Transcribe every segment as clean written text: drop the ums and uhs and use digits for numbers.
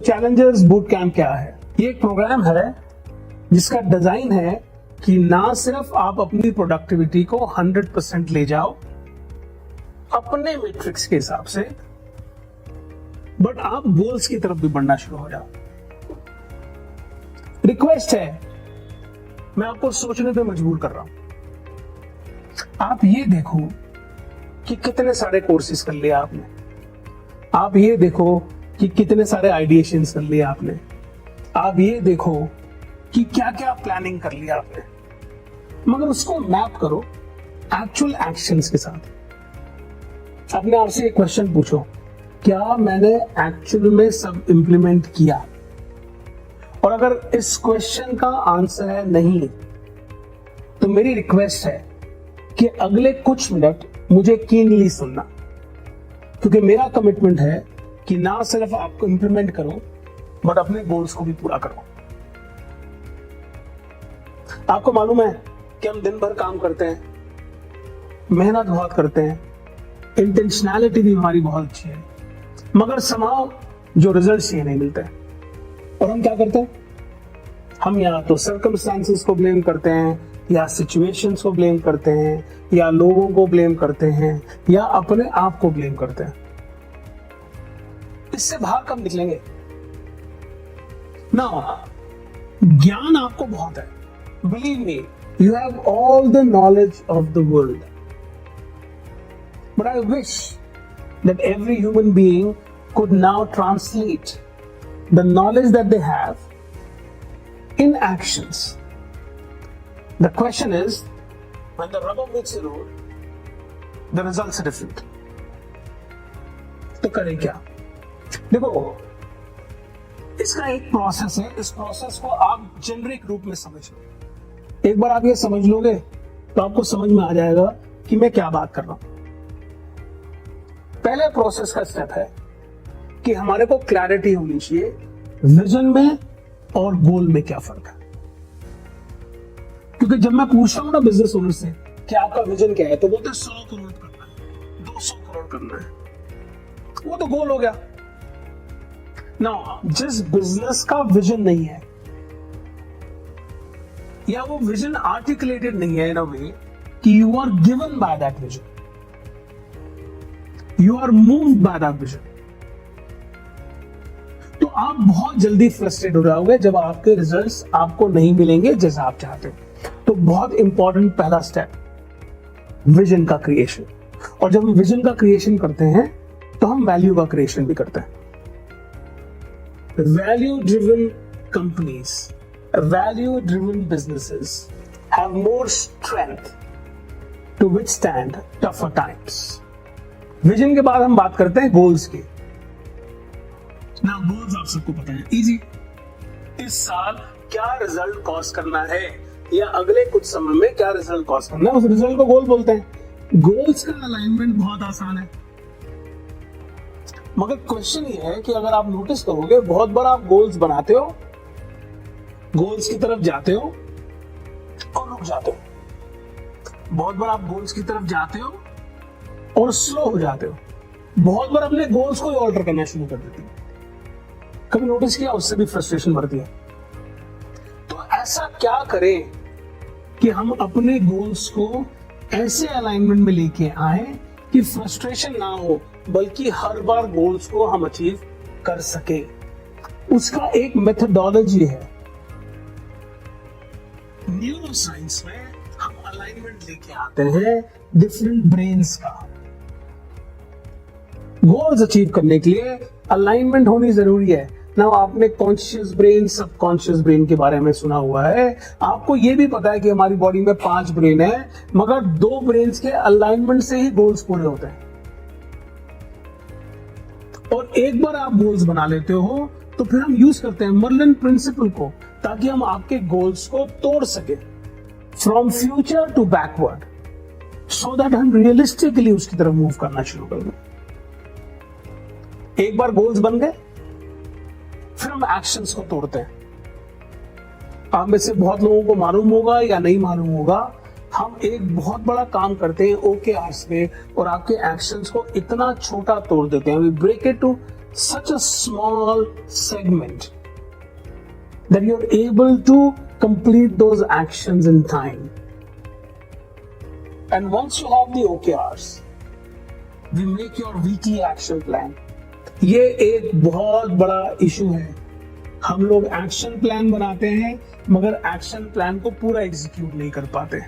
Challengers boot camp क्या है? ये एक प्रोग्राम है जिसका डिजाइन है कि ना सिर्फ आप अपनी प्रोडक्टिविटी को 100% ले जाओ अपने मैट्रिक्स के हिसाब से, बट आप गोल्स की तरफ भी बढ़ना शुरू हो जाओ। रिक्वेस्ट है, मैं आपको सोचने पे मजबूर कर रहा हूं। आप ये देखो कि कितने सारे कोर्सेज कर लिए आपने, आप ये देखो कि कितने सारे आइडिएशंस कर लिए आपने, आप ये देखो कि क्या क्या प्लानिंग कर लिया आपने, मगर उसको मैप करो एक्चुअल एक्शंस के साथ। अपने आप से एक क्वेश्चन पूछो, क्या मैंने एक्चुअल में सब इंप्लीमेंट किया? और अगर इस क्वेश्चन का आंसर है नहीं, तो मेरी रिक्वेस्ट है कि अगले कुछ मिनट मुझे कीनली सुनना, क्योंकि मेरा कमिटमेंट है कि ना सिर्फ आपको इंप्लीमेंट करो बट अपने गोल्स को भी पूरा करो। आपको मालूम है कि हम दिन भर काम करते हैं, मेहनत बहुत करते हैं, इंटेंशनैलिटी भी हमारी बहुत अच्छी है, मगर समाव जो रिजल्ट्स ये नहीं मिलते। और हम क्या करते हैं? हम या तो सर्कमस्टांसेस को ब्लेम करते हैं, या सिचुएशंस को ब्लेम करते हैं, या लोगों को ब्लेम करते हैं, या अपने आप को ब्लेम करते हैं। इससे बाहर कब निकलेंगे? ना, ज्ञान आपको बहुत है, believe me, you have all the knowledge of the world, but I wish that every human being could now translate the knowledge that they have in actions. The question is, when the rubber meets the road, the results are different. तो करें क्या? देखो, इसका एक process है, इस process को आप जेनरिक रूप में समझ लो। एक बार आप ये समझ लोगे तो आपको समझ में आ जाएगा कि मैं क्या बात कर रहा हूं। पहले प्रोसेस का स्टेप है कि हमारे को क्लैरिटी होनी चाहिए विजन में और गोल में क्या फर्क है। क्योंकि जब मैं पूछता हूं ना बिजनेस ओनर से कि आपका विजन क्या है, तो बोलते 100 करोड़ करना है, 200 करोड़ करना है, वो तो गोल हो गया ना। जिस बिजनेस का विजन नहीं है, या वो विजन आर्टिकुलेटेड नहीं है इन अ वे कि you are given by that vision, you are moved by that vision, तो आप बहुत जल्दी फ्रस्ट्रेट हो जाओगे जब आपके रिजल्ट्स आपको नहीं मिलेंगे जैसा आप चाहते हो। तो बहुत इंपॉर्टेंट पहला स्टेप, विजन का क्रिएशन। और जब हम विजन का क्रिएशन करते हैं तो हम वैल्यू का क्रिएशन भी करते हैं। Value driven companies, value driven businesses have more strength to withstand tougher times. Vision के बाद हम बात करते हैं गोल्स की। ना गोल्स आप सबको पता है, इजी, इस साल क्या रिजल्ट कॉस्ट करना है, या अगले कुछ समय में क्या रिजल्ट कॉस्ट करना है, उस रिजल्ट को गोल बोलते हैं। गोल्स का अलाइनमेंट बहुत आसान है, मगर क्वेश्चन ये है कि अगर आप नोटिस करोगे, बहुत बार आप गोल्स बनाते हो, गोल्स की तरफ जाते हो और रुक जाते हो। बहुत बार आप गोल्स की तरफ जाते हो और स्लो हो जाते हो। बहुत बार अपने गोल्स को ऑल्टर करना शुरू कर देते हो। कभी नोटिस किया? उससे भी फ्रस्ट्रेशन बढ़ती है। तो ऐसा क्या करें कि हम अपने गोल्स को ऐसे अलाइनमेंट में लेके आए कि फ्रस्ट्रेशन ना हो, बल्कि हर बार गोल्स को हम अचीव कर सके। उसका एक मेथोडोलॉजी है। न्यूरो साइंस में हम अलाइनमेंट लेके आते हैं डिफरेंट ब्रेन्स का। गोल्स अचीव करने के लिए अलाइनमेंट होनी जरूरी है ना। आपने कॉन्शियस ब्रेन, सबकॉन्शियस ब्रेन के बारे में सुना हुआ है। आपको यह भी पता है कि हमारी बॉडी में 5 ब्रेन है, मगर 2 ब्रेन्स के अलाइनमेंट से ही गोल्स पूरे होते हैं। और एक बार आप गोल्स बना लेते हो तो फिर हम यूज करते हैं मर्लिन प्रिंसिपल को, ताकि हम आपके गोल्स को तोड़ सके from future to backward, so that हम रियलिस्टिकली उसकी तरफ मूव करना शुरू कर दें। एक बार गोल्स बन गए, फिर हम एक्शंस को तोड़ते हैं। आप में से बहुत लोगों को मालूम होगा या नहीं मालूम होगा, हम एक बहुत बड़ा काम करते हैं OKRs पे, और आपके एक्शंस को इतना छोटा तोड़ देते हैं। We break it to such a small segment that you're able to complete those actions in time. And once you have the OKRs, we make your weekly action plan. ये एक बहुत बड़ा इशू है। हम लोग एक्शन प्लान बनाते हैं मगर एक्शन प्लान को पूरा एग्जीक्यूट नहीं कर पाते।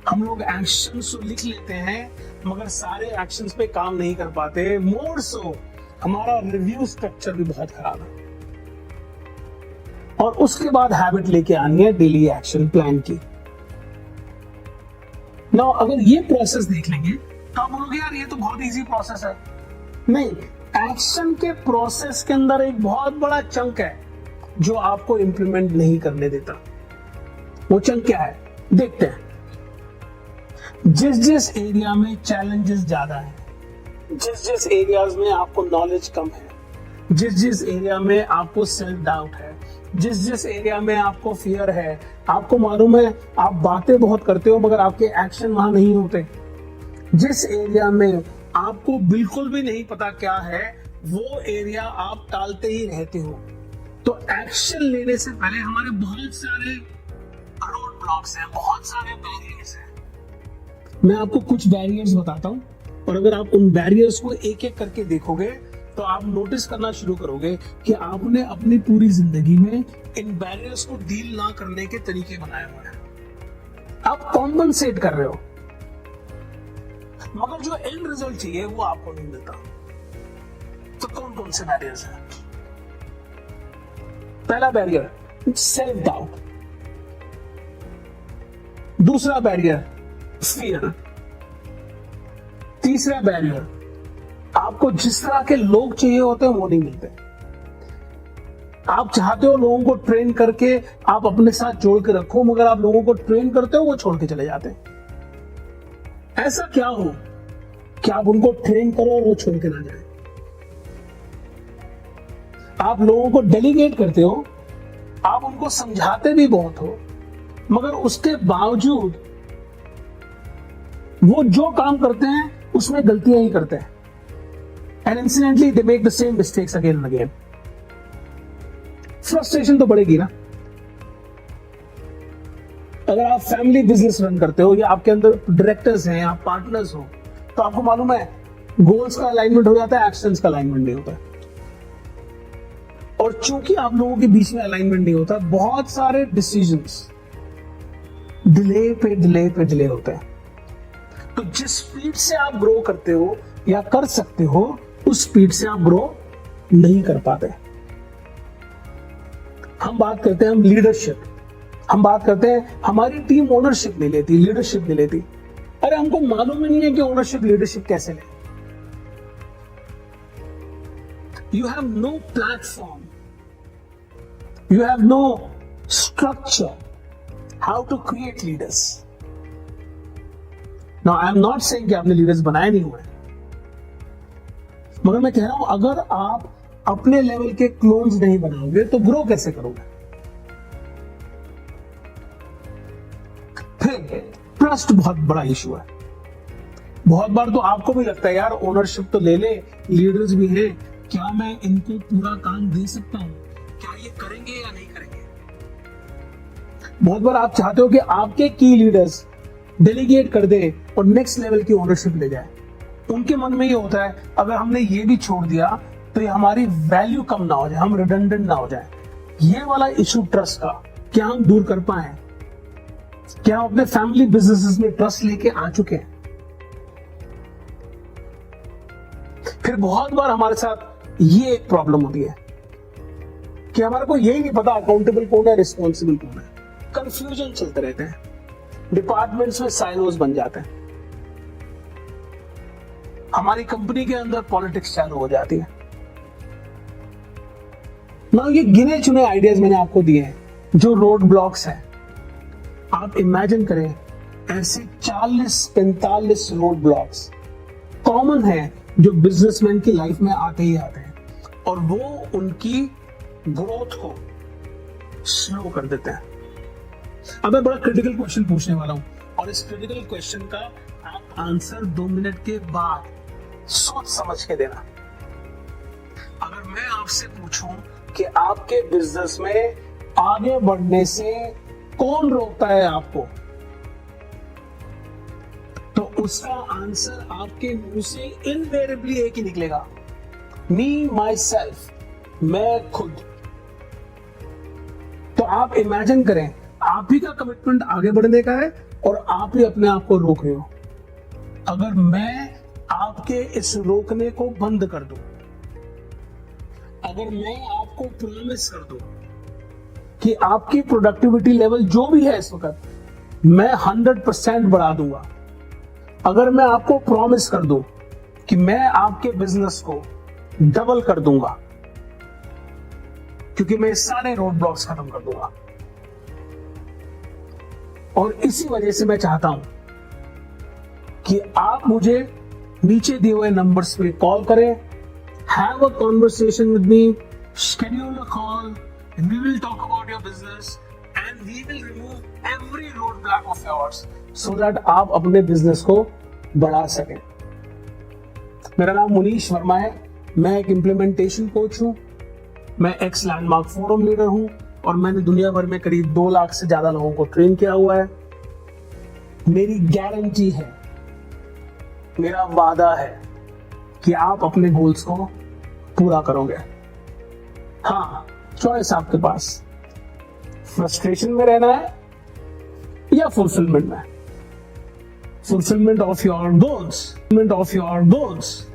हम लोग एक्शंस तो लिख लेते हैं मगर सारे एक्शंस पे काम नहीं कर पाते। मोर सो हमारा रिव्यू स्ट्रक्चर भी बहुत खराब है। और उसके बाद हैबिट लेके आनी है डेली एक्शन प्लान की। नाउ अगर ये प्रोसेस देख लेंगे तो आप बोलोगे यार ये तो बहुत इजी प्रोसेस है। नहीं, एक्शन के प्रोसेस के अंदर एक बहुत बड़ा चंक है जो आपको इंप्लीमेंट नहीं करने देता। वो चंक क्या है देखते हैं। जिस जिस एरिया में चैलेंजेस ज्यादा है, जिस जिस एरियाज में आपको नॉलेज कम है, जिस जिस एरिया में आपको सेल्फ डाउट है, जिस जिस एरिया में आपको फियर है, आपको मालूम है आप बातें बहुत करते हो मगर आपके एक्शन वहां नहीं होते, जिस एरिया में आपको बिल्कुल भी नहीं पता क्या है वो एरिया आप टालते ही रहते हो, तो एक्शन लेने से पहले हमारे बहुत सारे रोड ब्लॉक्स हैं, बहुत सारे बैरियर्स हैं। मैं आपको कुछ बैरियर्स बताता हूं और अगर आप उन बैरियर्स को एक एक करके देखोगे तो आप नोटिस करना शुरू करोगे कि आपने अपनी पूरी जिंदगी में इन बैरियर्स को डील ना करने के तरीके बनाए हुए हैं। आप कॉम्पनसेट कर रहे हो मगर जो एंड रिजल्ट चाहिए वो आपको नहीं मिलता। तो कौन कौन से बैरियर्स हैं? पहला बैरियर सेल्फ डाउट, दूसरा बैरियर फियर, तीसरा बैरियर आपको जिस तरह के लोग चाहिए होते हैं वो नहीं मिलते। आप चाहते हो लोगों को ट्रेन करके आप अपने साथ जोड़ के रखो मगर आप लोगों को ट्रेन करते हो वो छोड़ के चले जाते हैं। ऐसा क्या हो कि आप उनको ट्रेन करो और वो छोड़ के ना जाए। आप लोगों को डेलीगेट करते हो, आप उनको समझाते भी बहुत हो मगर उसके बावजूद वो जो काम करते हैं उसमें गलतियां ही करते हैं। And incidentally, they make the same mistakes again and again. Frustration तो बढ़ेगी ना। अगर आप फैमिली बिजनेस रन करते हो या आपके अंदर डायरेक्टर्स हैं, आप पार्टनर्स हो, तो आपको मालूम है गोल्स का अलाइनमेंट हो जाता है, एक्शंस का अलाइनमेंट नहीं होता। और चूंकि आप लोगों के बीच में अलाइनमेंट नहीं होता, बहुत सारे डिसीजंस डिले पे डिले पे डिले होते हैं। तो जिस स्पीड से आप ग्रो करते हो या कर सकते हो उस स्पीड से आप ग्रो नहीं कर पाते। हम बात करते हैं हम लीडरशिप, हम बात करते हैं हमारी टीम ओनरशिप नहीं लेती, लीडरशिप नहीं लेती। अरे हमको मालूम ही नहीं है कि ओनरशिप लीडरशिप कैसे ले। You have no platform, you have no structure how to create leaders. Now I am not saying कि आपने लीडर्स बनाए नहीं हुए, मगर मैं कह रहा हूं अगर आप अपने लेवल के क्लोन्स नहीं बनाओगे तो ग्रो कैसे करोगे? फिर ट्रस्ट बहुत बड़ा इशू है। बहुत बार तो आपको भी लगता है यार ओनरशिप तो ले ले, लीडर्स भी हैं, क्या मैं इनको पूरा काम दे सकता हूं, क्या ये करेंगे या नहीं करेंगे? बहुत बार आप चाहते हो कि आपके की लीडर्स डेलीगेट कर दे और नेक्स्ट लेवल की ओनरशिप ले जाए। उनके मन में ये होता है अगर हमने ये भी छोड़ दिया तो ये हमारी वैल्यू कम ना हो जाए, हम रिडंडेंट ना हो जाए। ये वाला इशू ट्रस्ट का क्या हम दूर कर पाए? क्या हम अपने फैमिली बिजनेसेस में ट्रस्ट लेके आ चुके हैं? फिर बहुत बार हमारे साथ ये एक प्रॉब्लम होती है कि हमारे को यही नहीं पता अकाउंटेबल कौन है, रिस्पॉन्सिबल कौन है। कंफ्यूजन चलते रहते हैं, डिपार्टमेंट्स में साइलोज बन जाते हैं, हमारी कंपनी के अंदर पॉलिटिक्स चालू हो जाती है ना। ये गिने चुने आइडियाज मैंने आपको दिए हैं जो रोड ब्लॉक्स हैं। आप इमेजिन करें ऐसे 40-45 रोड ब्लॉक्स कॉमन है जो बिजनेसमैन की लाइफ में आते ही आते हैं और वो उनकी ग्रोथ को स्लो कर देते हैं। अब मैं बड़ा क्रिटिकल क्वेश्चन पूछने वाला हूं और इस क्रिटिकल क्वेश्चन का आप आंसर 2 मिनट के बाद सोच समझ के देना। मैं आपसे पूछूं कि आपके बिजनेस में आगे बढ़ने से कौन रोकता है आपको, तो उसका आंसर आपके मुंह से इनवेरिएबली एक ही निकलेगा, मी माई सेल्फ, मैं खुद। तो आप इमेजिन करें, आप ही का कमिटमेंट आगे बढ़ने का है और आप ही अपने आप को रोक रहे हो। अगर मैं आपके इस रोकने को बंद कर दूं, अगर मैं आपको प्रॉमिस कर दूं कि आपकी प्रोडक्टिविटी लेवल जो भी है इस वक्त मैं 100% बढ़ा दूंगा, अगर मैं आपको प्रॉमिस कर दूं कि मैं आपके बिजनेस को डबल कर दूंगा, क्योंकि मैं सारे रोड ब्लॉक्स खत्म कर दूंगा। और इसी वजह से मैं चाहता हूं कि आप मुझे नीचे दिए हुए नंबर्स पे कॉल करें, have a conversation with me, schedule a call and we will talk about your business and we will remove every roadblock of yours so that आप अपने बिजनेस को बढ़ा सकें। मेरा नाम मुनीश वर्मा है, मैं एक इम्प्लीमेंटेशन कोच हूं, मैं एक्स लैंडमार्क फोरम लीडर हूं और मैंने दुनिया भर में करीब 2 लाख से ज्यादा लोगों को ट्रेन किया हुआ है। मेरी गारंटी है, मेरा वादा है कि आप अपने गोल्स को पूरा करोगे। हाँ, चॉइस आपके पास, फ्रस्ट्रेशन में रहना है या फुलफिलमेंट में, फुलफिलमेंट ऑफ योर गोल्स।